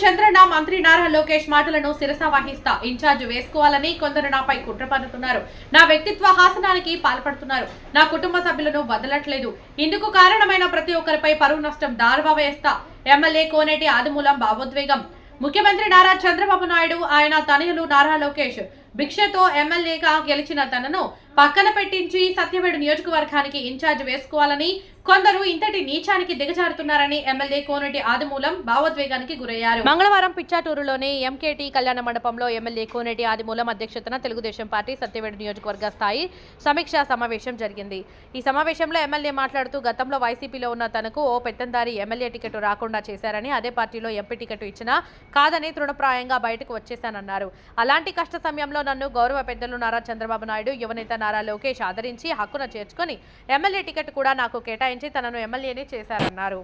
చంద్రన్న మంత్రి నారా లోకేష్ మాటలను శిరస వహిస్తా ఇన్ఛార్జ్ వేసుకోవాలని కొందరు నాపై కుట్ర పన్నుతున్నారు. నా వ్యక్తిత్వ హాసనానికి పాల్పడుతున్నారు. నా కుటుంబ సభ్యులను వదలట్లేదు. ఇందుకు కారణమైన ప్రతి ఒక్కరిపై పరువు నష్టం దారువా వేస్తా. ఎమ్మెల్యే కోనేటి ఆదిమూలం భావోద్వేగం. ముఖ్యమంత్రి నారా చంద్రబాబు నాయుడు ఆయన తనయులు నారా లోకేష్ భిక్షతో ఎమ్మెల్యేగా గెలిచిన తనను పక్కన పెట్టించి సత్యవేడు నియోజకవర్గానికి ఇన్ఛార్జ్ వేసుకోవాలని కొందరు ఇంతటి నీచానికి దిగజారుతున్నారని ఎమ్మెల్యే కోనేటి ఆదిమూలం భావోద్వేగానికి గురయ్యారు. మంగళవారం పిచ్చాటూరులోని ఎంకేటీ కళ్యాణ మండపంలో ఎమ్మెల్యే కోనేటి ఆదిమూలం అధ్యక్షతన తెలుగుదేశం పార్టీ సత్యవేడు నియోజకవర్గ స్థాయి సమీక్షా సమావేశం జరిగింది. ఈ సమావేశంలో ఎమ్మెల్యే మాట్లాడుతూ గతంలో వైసీపీలో ఉన్న తనకు ఓ పెత్తందారి ఎమ్మెల్యే టికెట్ రాకుండా చేశారని, అదే పార్టీలో ఎంపీ టికెట్ ఇచ్చినా కాదని తృణప్రాయంగా బయటకు వచ్చేశానన్నారు. అలాంటి కష్ట సమయంలో నన్ను గౌరవ పెద్దలు నారా చంద్రబాబు నాయుడు, యువనేత నారా లోకేష్ ఆదరించి హక్కున చేర్చుకొని ఎమ్మెల్యే టికెట్ కూడా నాకు కేటాయించి తనను ఎమ్మెల్యేని చేశారన్నారు.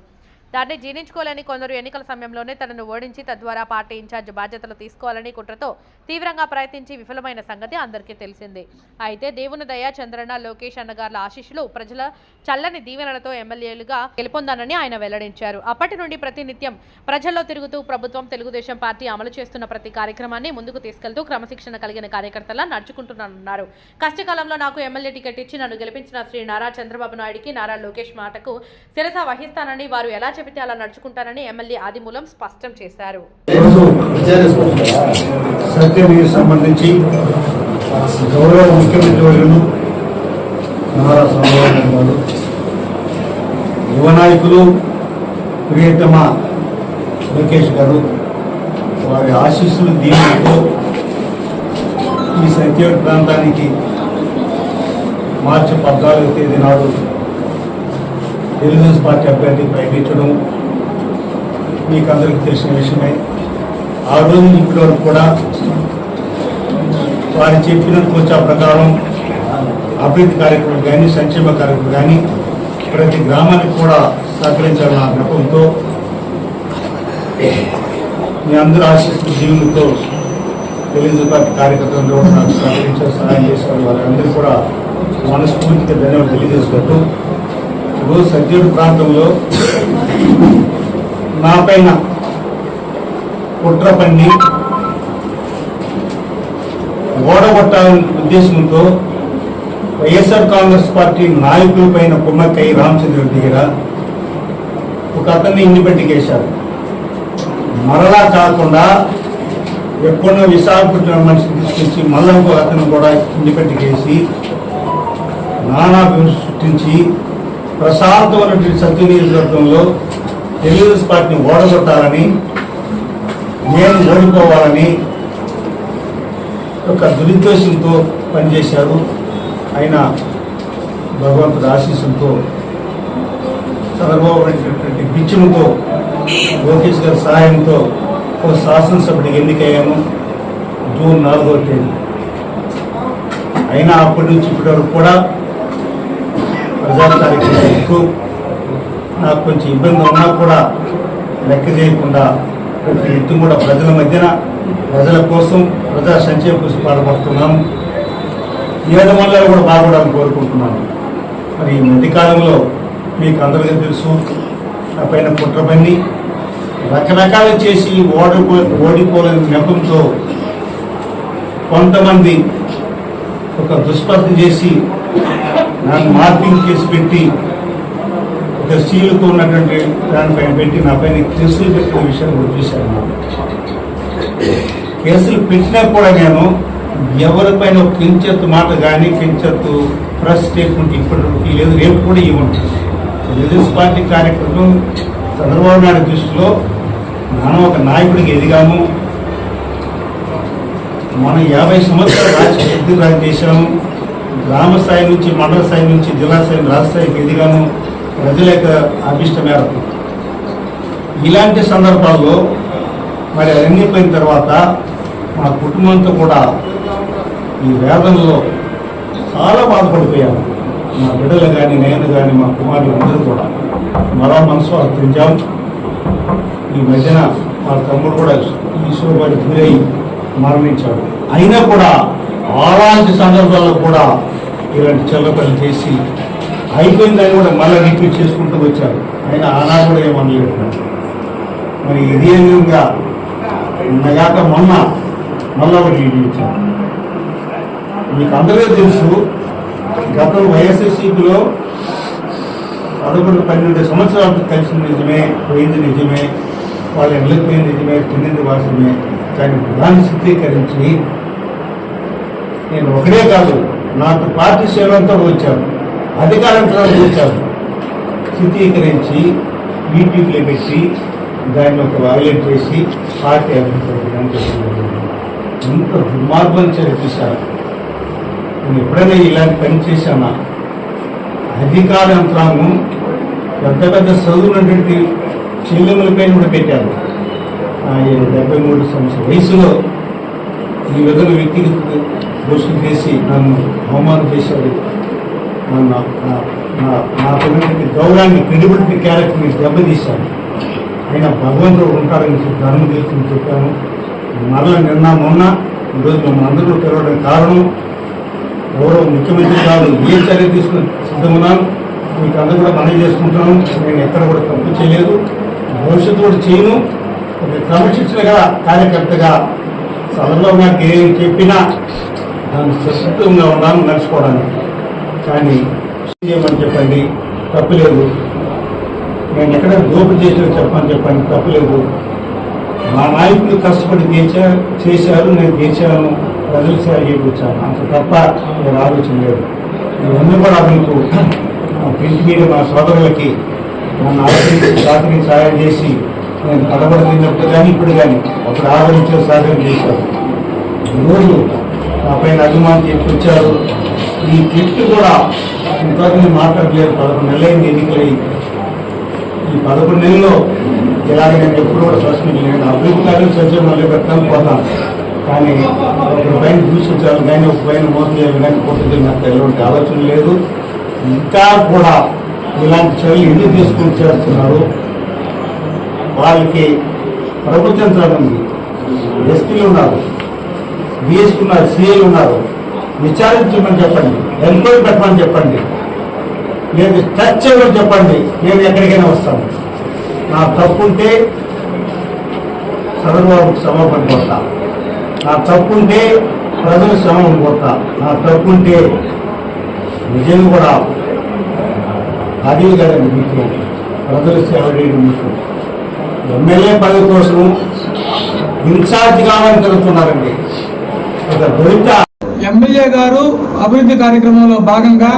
దాన్ని జీర్ణించుకోలేని కొందరు ఎన్నికల సమయంలోనే తనను ఓడించి తద్వారా పార్టీ ఇన్ఛార్జ్ బాధ్యతలు తీసుకోవాలని కుట్రతో తీవ్రంగా ప్రయత్నించి విఫలమైన సంగతి అందరికీ తెలిసిందే. అయితే దేవుని దయ, చంద్రన్న, లోకేష్ అన్నగార్ల ఆశీస్సులు, ప్రజల చల్లని దీవెనలతో ఎమ్మెల్యేలుగా గెలుపొందానని ఆయన వెల్లడించారు. అప్పటి నుండి ప్రతినిత్యం ప్రజల్లో తిరుగుతూ ప్రభుత్వం, తెలుగుదేశం పార్టీ అమలు చేస్తున్న ప్రతి కార్యక్రమాన్ని ముందుకు తీసుకెళ్తూ క్రమశిక్షణ కలిగిన కార్యకర్తలా నడుచుకుంటున్నానన్నారు. కష్టకాలంలో నాకు ఎమ్మెల్యే టికెట్ ఇచ్చి నన్ను గెలిపించిన శ్రీ నారా చంద్రబాబు నాయుడికి, నారా లోకేష్ మాటకు శిరస వహిస్తానని, వారు ఎలా చెబితే అలా నడుచుకుంటారని ఎమ్మెల్యే ఆదిమూలం స్పష్టం చేశారు. సంబంధించి గౌరవ ముఖ్యమంత్రి వర్యులు నారా చంద్రబాబు నాయుడు గారు, యువ నాయకులు ప్రియతమ లోకేష్ గారు వారి ఆశీస్సులు దీనితో ఈ సత్యవేడు ప్రాంతానికి మార్చి 14వ తేదీ నాడు తెలుగుదేశం పార్టీ అభ్యర్థి ప్రకటించడం మీకు అందరికీ తెలిసిన విషయమే. ఆ రోజు ఇప్పటి వరకు కూడా వారు చెప్పిన కోచా ప్రకారం అభివృద్ధి కార్యక్రమాలు కానీ, సంక్షేమ కార్యక్రమాలు కానీ ప్రతి గ్రామానికి కూడా సహకరించాలన్న నెపంతో మీ అందరూ ఆశిస్తున్న జీవులతో తెలుగుదేశం పార్టీ కార్యకర్తలు కూడా నాకు సహకరించారు, సహాయం చేశారు. వారందరూ కూడా మనస్ఫూర్తిగా ధన్యవాదాలు తెలియజేసుకుంటూ ఈరోజు సత్యవేడు ప్రాంతంలో నా పైన కుట్ర పన్ని ఓడగొట్టాలనే ఉద్దేశంతో వైఎస్ఆర్ కాంగ్రెస్ పార్టీ నాయకుల పైన కుమ్మక్కై రామచంద్ర దగ్గర ఒక అతన్ని ఇండిపెండెంట్ వేశారు. మరలా కాకుండా ఎప్పుడో విశాఖపట్నం మనిషిని తీసుకొచ్చి మళ్ళా ఇంకో అతను కూడా ఇండిపెండెంట్ వేసి నానా సృష్టించి ప్రశాంతమైనటువంటి సత్య నియోజకవర్గంలో తెలుగుదేశం పార్టీని ఓడగొట్టాలని, నేను ఓడిపోవాలని ఒక దురుద్దేశంతో పనిచేశారు. ఆయన భగవంతుడి ఆశీస్సులతో, చంద్రబాబు నాయుడు బిచ్చముతో, లోకేష్ గారి సహాయంతో ఒక శాసనసభ్యుడికి ఎన్నికయ్యాను జూన్ 4వ తేదీ. అయినా అప్పటి నుంచి ఇప్పటి వరకు కూడా ప్రజా కార్యక్రమాలకు నాకు కొంచెం ఇబ్బంది ఉన్నా కూడా లెక్క చేయకుండా ప్రతి ఎత్తు కూడా ప్రజల మధ్యన, ప్రజల కోసం, ప్రజా సంక్షేమ కోసం పాటుపడుతున్నాను. ఏడు మండలాలు కూడా బాగుపడాలని కోరుకుంటున్నాను. మరి ఈ మధ్యకాలంలో మీకు అందరికీ తెలుసు, నా పైన కుట్ర పన్ని రకరకాలు చేసి ఓడిపోలేని నెపంతో కొంతమంది ఒక దుష్ప్రతి చేసి నాకు మార్పింగ్ కేసు పెట్టి ఒక స్టీలుతో ఉన్నటువంటి దానిపైన పెట్టి నా పైన కేసులు పెట్టిన విషయం కూడా చూశాను. కేసులు పెట్టినా కూడా నేను ఎవరిపైన కించెత్తు మాట కానీ, కించెత్తు ప్రెస్ స్టేట్మెంట్ ఇప్పటికీ లేదు, రేపు కూడా ఇవ్వండి. తెలుగుదేశం పార్టీ కార్యక్రమం చంద్రబాబు నాయుడు దృష్టిలో మనం ఒక నాయకుడికి ఎదిగాము. మనం 50 సంవత్సరాలు రాజకీయ చేశాము. గ్రామ స్థాయి నుంచి, మండల స్థాయి నుంచి, జిల్లా స్థాయి, రాష్ట్ర స్థాయికి ఎదిగాము ప్రజల యొక్క అభిష్ట మేరకు. ఇలాంటి సందర్భాల్లో మరి అన్నీ పోయిన తర్వాత మా కుటుంబంతో కూడా ఈ వేదనలో చాలా బాధపడిపోయాము. మా బిడ్డలు కానీ, నేను కానీ, మా కుమారులు అందరూ కూడా మరో మనసు అర్థించాం. ఈ మధ్యన మా తమ్ముడు కూడా ఈశ్వరుడి గురై మరణించాడు. అయినా కూడా అలాంటి సందర్భాల్లో కూడా ఇలాంటి చెల్లపల్లి చేసి అయిపోయిందని కూడా మళ్ళీ రిపీట్ చేసుకుంటూ వచ్చారు. అయినా ఆనాడు కూడా ఏమనలేదు. మరి ఇదే విధంగా నిన్నగాక మొన్న మళ్ళా ఒకటి వీడియో ఇచ్చాను. మీకు అందరికీ తెలుసు, గతం వైఎస్ఆర్సీపీలో 11-12 సంవత్సరాలతో కలిసింది నిజమే, పోయింది నిజమే, వాళ్ళు వెళ్ళిపోయింది నిజమే, తిన్నింది వాసమే. కానీ దాన్ని చిత్రీకరించి నేను ఒకటే కాదు, నాకు పార్టీ సేవంతో వచ్చాను, అధికారంతో వచ్చాను, చిత్రీకరించి యూట్యూబ్లో పెట్టి దాన్ని ఒక వైలెట్ చేసి పార్టీ అభివృద్ధి ఇంత దుర్మార్గం చేశారు. నేను ఎప్పుడైనా ఇలాంటి పని చేశానా? అధికార యంత్రాంగం పెద్ద పెద్ద చదువునటువంటి చెల్లెములపై కూడా పెట్టారు. 73 సంవత్సరాల వయసులో ఈ విధంగా వ్యక్తిగత దోషం చేసి నన్ను అవమానం చేశారు. నాకున్నటువంటి గౌరవాన్ని, క్రెడిబిలిటీ, క్యారెక్టర్ని దెబ్బతీశాను. అయినా భగవంతుడు ఉంటారని ధర్మం తెలుసుకుని చెప్పాను. మరలా నిన్న మొన్న ఈరోజు మమ్మల్ని అందరూ తెరవడానికి కారణం గౌరవ ముఖ్యమంత్రి గారు ఏ చర్య తీసుకుని సిద్ధమున్నాను. మీకు అందరూ కూడా మనవి చేసుకుంటున్నాను. నేను ఎక్కడ కూడా తప్పు చేయలేదు, భవిష్యత్తు కూడా చేయను. ఒక క్రమశిక్షణగా కార్యకర్తగా చంద్రబాబు గారికి ఏం చెప్పినా దాన్ని సురక్షితంగా ఉన్నాను నడుచుకోవడానికి. కానీ చేయమని చెప్పండి, తప్పులేదు. నేను ఎక్కడ దోపిడీ చేసినా చెప్పండి, తప్పులేదు. మా నాయకులు కష్టపడి చేశారు, నేను చేశాను, ప్రజలు సేవ చేయించాను, అంత తప్ప నేను ఆలోచన లేదు. ఇవన్నీ కూడా మీకు ప్రింట్ మీడియా మా సోదరులకి నన్ను ఆదరించి సహాయం చేసి నేను కడబడుతున్నప్పుడు కానీ ఇప్పుడు కానీ అప్పుడు ఆదరించే సహాయం చేశారు. ఈరోజు నా పైన అభిమానం తీసుకొచ్చారు. ఈ కిట్ కూడా ఇంతవరకు నేను మాట్లాడలేదు. 11 నెలలైంది ఎన్నికలయ్యి. ఈ 11 నెలల్లో ఇలాగ నేను ఎప్పుడు కూడా ప్రశ్నించలేదు. అభివృద్ధి కార్యం సత్యం మళ్ళీ పెట్టాను పోతాను. కానీ ఒక పైన దూషించాలి కానీ ఒక పైన మోసం చేయాలి కానీ పోతుంది నాకు ఎలాంటి ఆలోచన లేదు. ఇంకా కూడా ఇలాంటి చర్యలు ఎందుకు తీసుకుని చేస్తున్నారు? వాళ్ళకి ప్రభుత్వ యంత్రాలు ఉంది, ఎస్పీలు ఉన్నారు, డిఎస్పీ ఉన్నారు, సిఐలు ఉన్నారు. విచారించమని చెప్పండి, ఎంక్వైరీ పెట్టమని చెప్పండి, లేదు టచ్ చేయమని చెప్పండి. నేను ఎక్కడికైనా వస్తాను. నా తప్పుంటే చంద్రబాబుకు క్షమాపణ కోరుతా, నా తప్పుంటే ప్రజలు క్షమాపణ కోరుతా, నా తప్పుంటే నిజంగా కూడా అది కదండి మీకు ప్రజలు సేవ చేయడం. మీకు ఎమ్మెల్యే పదవి కోసం ఇన్ఛార్జ్ కావాలని జరుగుతున్నారండి. ఒక దొరిక ఎమ్మెల్యే గారు అభివృద్ధి కార్యక్రమంలో భాగంగా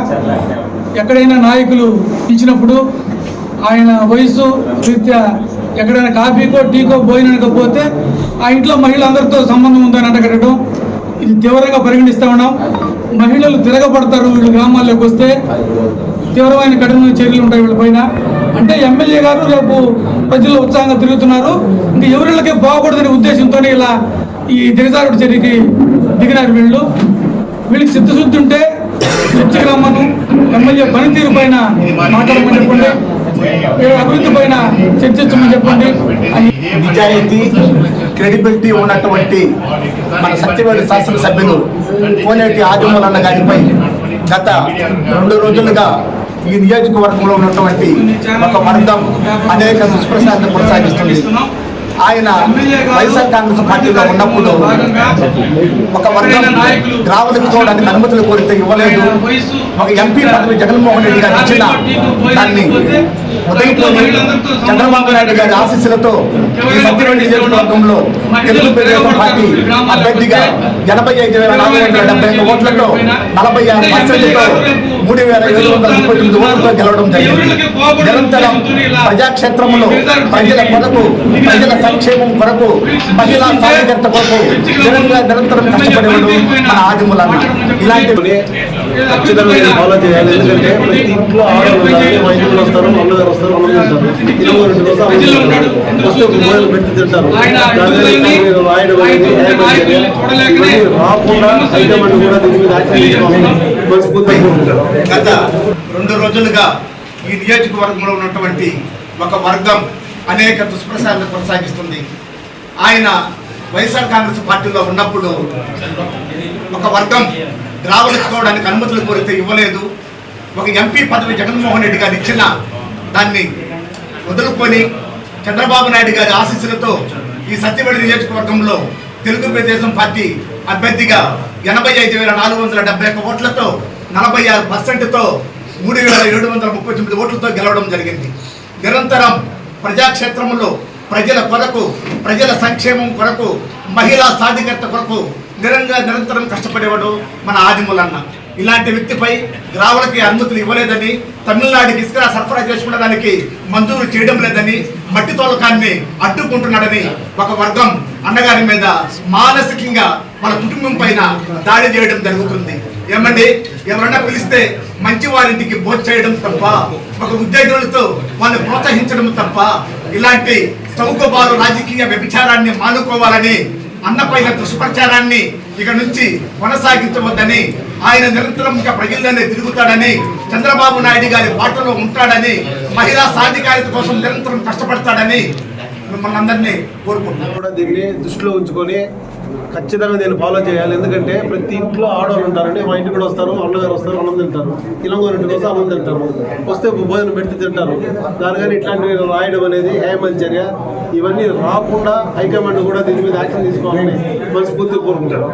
ఎక్కడైనా నాయకులు ఇచ్చినప్పుడు ఆయన వయసు రీత్యా ఎక్కడైనా కాఫీకో టీకో భోజనానికో పోతే ఆ ఇంట్లో మహిళలందరితో సంబంధం ఉందని అంటగట్టడం ఇది తీవ్రంగా పరిగణిస్తూ ఉన్నాం. మహిళలు తిరగబడతారు వీళ్ళు గ్రామాల్లోకి వస్తే, తీవ్రమైన కఠినమైన చర్యలు ఉంటాయి వీళ్ళపైన. అంటే ఎమ్మెల్యే గారు రేపు ప్రజలు ఉత్సాహంగా తిరుగుతున్నారు, ఇంకా ఎవరిళ్ళకే బాగకూడదనే ఉద్దేశంతో ఇలా ఈ దిగజారుడు చర్యకి దిగినారు. వీళ్ళకి చిత్తశుద్ధి ఉంటే చర్చకు రమ్మను, ఎమ్మెల్యే పనితీరు పైన మాట్లాడమని చెప్పండి, అభివృద్ధి పైన చర్చించమని చెప్పండి. నిజాయితీ, క్రెడిబిలిటీ ఉన్నటువంటి మన సత్యవేడు శాసనసభ్యులు కోనేటి ఆదిమూలన్న గారిపై గత 2 రోజులుగా ఈ నియోజకవర్గంలో ఉన్నటువంటి ఒక వర్గం అనేక దుష్ప్రచారాన్ని కొనసాగిస్తుంది. ఆయన వైఎస్ఆర్ కాంగ్రెస్ పార్టీలో ఉన్నప్పుడు ఒక వర్గం గ్రామీణకోవడానికి అనుమతులు కోరితే ఇవ్వలేదు. ఒక ఎంపీ పదవి జగన్మోహన్ రెడ్డి గారు ఇచ్చిన దాన్ని ఉదయపోయి చంద్రబాబు నాయుడు గారి ఆశీస్సులతో ఈ సత్యవేడు నియోజకవర్గంలో తెలుగుదేశం పార్టీ అభ్యర్థిగా 85,475 ఓట్లతో 46%తో 3,739 ఓట్లతో గెలవడం జరిగింది. నిరంతరం ప్రజాక్షేత్రంలో ప్రజల కొరకు, ప్రజల సంక్షేమం కొరకు, మహిళా సాధికారత కొరకు నిరంతరం కష్టపడేవాడు మన ఆదిమూలన్న. ఇలాంటి ఖచ్చితంగా నేను ఫాలో చేయాలి. ఎందుకంటే ప్రతి ఇంట్లో ఆడవాళ్ళు వైద్యులు వస్తారు, అమ్మగారు వస్తారు, అమ్మగారు ఉంటారు, 22 రోజులు వస్తే ఒక మొబైల్ పెట్టి తింటారు. రాకుండా ఐటమ్ కూడా దీని మీద గత 2 రోజులుగా ఈ నియోజకవర్గంలో ఉన్నటువంటి ఒక వర్గం అనేక దుష్ప్రచారాలను కొనసాగిస్తుంది. ఆయన వైఎస్ఆర్ కాంగ్రెస్ పార్టీలో ఉన్నప్పుడు ఒక వర్గం ద్రావణించుకోవడానికి అనుమతులు కోరితే ఇవ్వలేదు. ఒక ఎంపీ పదవి జగన్మోహన్ రెడ్డి గారు ఇచ్చిన దాన్ని వదులుకొని చంద్రబాబు నాయుడు గారి ఆశీస్సులతో ఈ సత్యవేడు నియోజకవర్గంలో తెలుగుదేశం పార్టీ అభ్యర్థిగా 85,471 ఓట్లతో 46%తో 3,739 ఓట్లతో గెలవడం జరిగింది. నిరంతరం ప్రజాక్షేత్రంలో ప్రజల కొరకు, ప్రజల సంక్షేమం కొరకు, మహిళా సాధికారత కొరకు నిరంతరం కష్టపడేవాడు మన ఆదిమూలన్న. ఇలాంటి వ్యక్తిపై గ్రామాలకి అనుమతులు ఇవ్వలేదని, తమిళనాడుకి ఇసుక సరఫరా చేసుకునేదానికి మంజూరు చేయడం లేదని, మట్టి తోలకాన్ని అడ్డుకుంటున్నాడని ఒక వర్గం అన్నగారి మీద మానసికంగా వాళ్ళ కుటుంబం పైన దాడి చేయడం జరుగుతుంది. ఏమండి, ఎవరన్నా పిలిస్తే మంచి వారింటికి భోజనం చేయడం తప్ప, ఒక ఉద్యోగులతో వాళ్ళని ప్రోత్సహించడం తప్ప, ఇలాంటి చౌకబారు రాజకీయ వ్యభిచారాన్ని మానుకోవాలని, అన్నపైన దుష్ప్రచారాన్ని ఇక నుంచి కొనసాగించవద్దని, ఆయన నిరంతరం ఇంకా ప్రజల్లోనే తిరుగుతాడని, చంద్రబాబు నాయుడు గారి బాటలో ఉంటాడని, మహిళా సాధికారత కోసం నిరంతరం కష్టపడతాడని మిమ్మల్ని అందరినీ కోరుకుంటున్నాను. కూడా దీన్ని దృష్టిలో ఉంచుకొని ఖచ్చితంగా దీన్ని ఫాలో చేయాలి. ఎందుకంటే ప్రతి ఇంట్లో ఆడవాళ్ళు ఉంటారండి. మా ఇంటికి కూడా వస్తారు, అన్నగారు వస్తారు, అన్నం తింటారు. ఇలంగోరింటి కోసం అన్నం తింటారు, వస్తే భోజనం పెట్టి తింటారు. దానికని ఇట్లాంటివి రాయడం అనేది హేమంచర్య. ఇవన్నీ రాకుండా హైకమాండ్ కూడా దీని మీద యాక్షన్ తీసుకోవాలని మనస్ఫూర్తిగా కోరుకుంటారు.